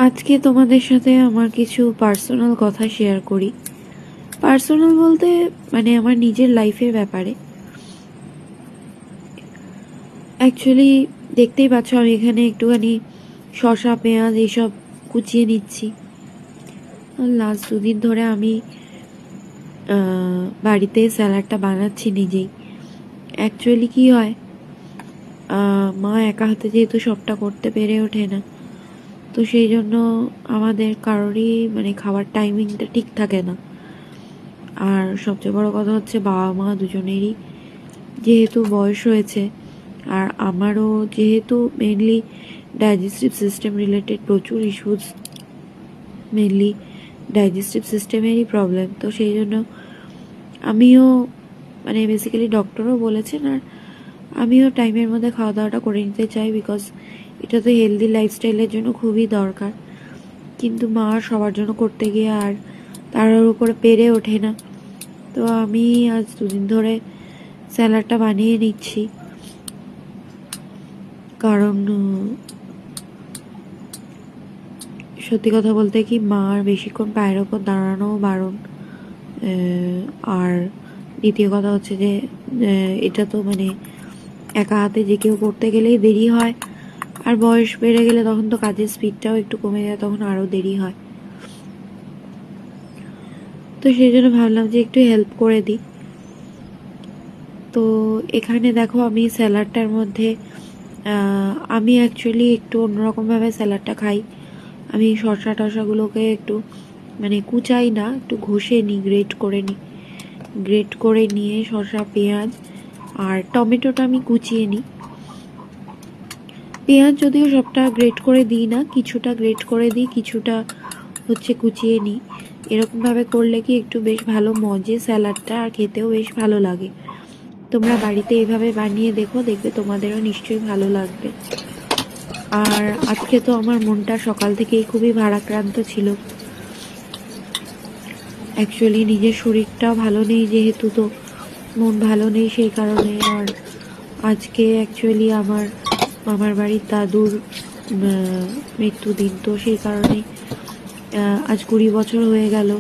আজকে তোমাদের সাথে আমার কিছু পার্সোনাল কথা শেয়ার করি। পার্সোনাল বলতে মানে আমার নিজের লাইফের ব্যাপারে। অ্যাকচুয়ালি দেখতেই পাচ্ছ আমি এখানে একটুখানি শসা পেঁয়াজ এইসব কুচিয়ে নিচ্ছি। লাস্ট দুদিন ধরে আমি বাড়িতে স্যালাডটা বানাচ্ছি নিজেই। অ্যাকচুয়ালি কি হয়, মা একা হাতে যেহেতু সবটা করতে পেরে ওঠে না, তো সেই জন্য আমাদের কারোরই মানে খাবার টাইমিংটা ঠিক থাকে না। আর সবচেয়ে বড় কথা হচ্ছে বাবা মা দুজনেরই যেহেতু বয়স হয়েছে, আর আমারও যেহেতু মেনলি ডাইজেস্টিভ সিস্টেম রিলেটেড প্রচুর ইস্যুস, মেনলি ডাইজেস্টিভ সিস্টেমেরই প্রবলেম, তো সেই জন্য আমিও মানে বেসিক্যালি ডক্টরও বলেছেন আর আমিও টাইমের মধ্যে খাওয়া দাওয়াটা করে নিতে চাই, বিকজ এটা তো হেলদি লাইফস্টাইলের জন্য খুবই দরকার। কিন্তু মা সবার জন্য করতে গিয়ে আর তার উপরে পেরে ওঠে না, তো আমি আজ দুদিন ধরে স্যালাডটা বানিয়ে নিচ্ছি। কারণ সত্যি কথা বলতে কি, মার বেশিক্ষণ পায়ের ওপর দাঁড়ানোও বারণ। আর দ্বিতীয় কথা হচ্ছে যে এটা তো মানে একা হাতে যে কেউ করতে গেলেই দেরি হয়, আর বয়স বেড়ে গেলে তখন তো কাজের স্পিডটাও একটু কমে যায়, তখন আরও দেরি হয়। তো সেই জন্য ভাবলাম যে একটু হেল্প করে দিই। তো এখানে দেখো আমি স্যালাডটার মধ্যে আমি অ্যাকচুয়ালি একটু অন্যরকমভাবে স্যালাডটা খাই। আমি শসা টসাগুলোকে একটু মানে কুচাই না, একটু ঘষে নিই, গ্রেট করে নিয়ে শসা পেঁয়াজ আর টমেটোটা আমি কুচিয়ে নিই। পেঁয়াজ যদিও সবটা গ্রেট করে দিই না, কিছুটা গ্রেট করে দিই, কিছুটা হচ্ছে কুচিয়ে নিই। এরকমভাবে করলে কি একটু বেশ ভালো মজে স্যালাডটা, আর খেতেও বেশ ভালো লাগে। তোমরা বাড়িতে এইভাবে বানিয়ে দেখো, দেখবে তোমাদেরও নিশ্চয়ই ভালো লাগবে। আর আজকে তো আমার মনটা সকাল থেকেই খুবই ভারাক্রান্ত ছিল। অ্যাকচুয়ালি নিজের শরীরটাও ভালো নেই যেহেতু, তো মন ভালো নেই সেই কারণে। আর আজকে অ্যাকচুয়ালি আমার মামার বাড়ির দাদুর মৃত্যুদিন, তো সেই কারণে আজ 20 বছর হয়ে গেল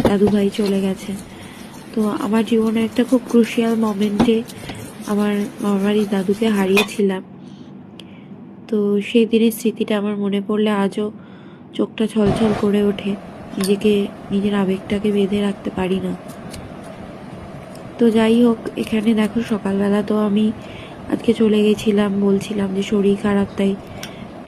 দাদু ভাই চলে গেছে। তো আমার জীবনে একটা খুব ক্রুশিয়াল মোমেন্টে আমার মামার বাড়ির দাদুকে হারিয়েছিলাম। তো সেই দিনের স্মৃতিটা আমার মনে পড়লে আজও চোখটা ছলছল করে ওঠে, নিজের আবেগটাকে বেঁধে রাখতে পারি না। তো যাই হোক, এখানে দেখো সকালবেলা তো আমি আজকে চলে গেছিলাম, বলছিলাম যে শরীর খারাপ, তাই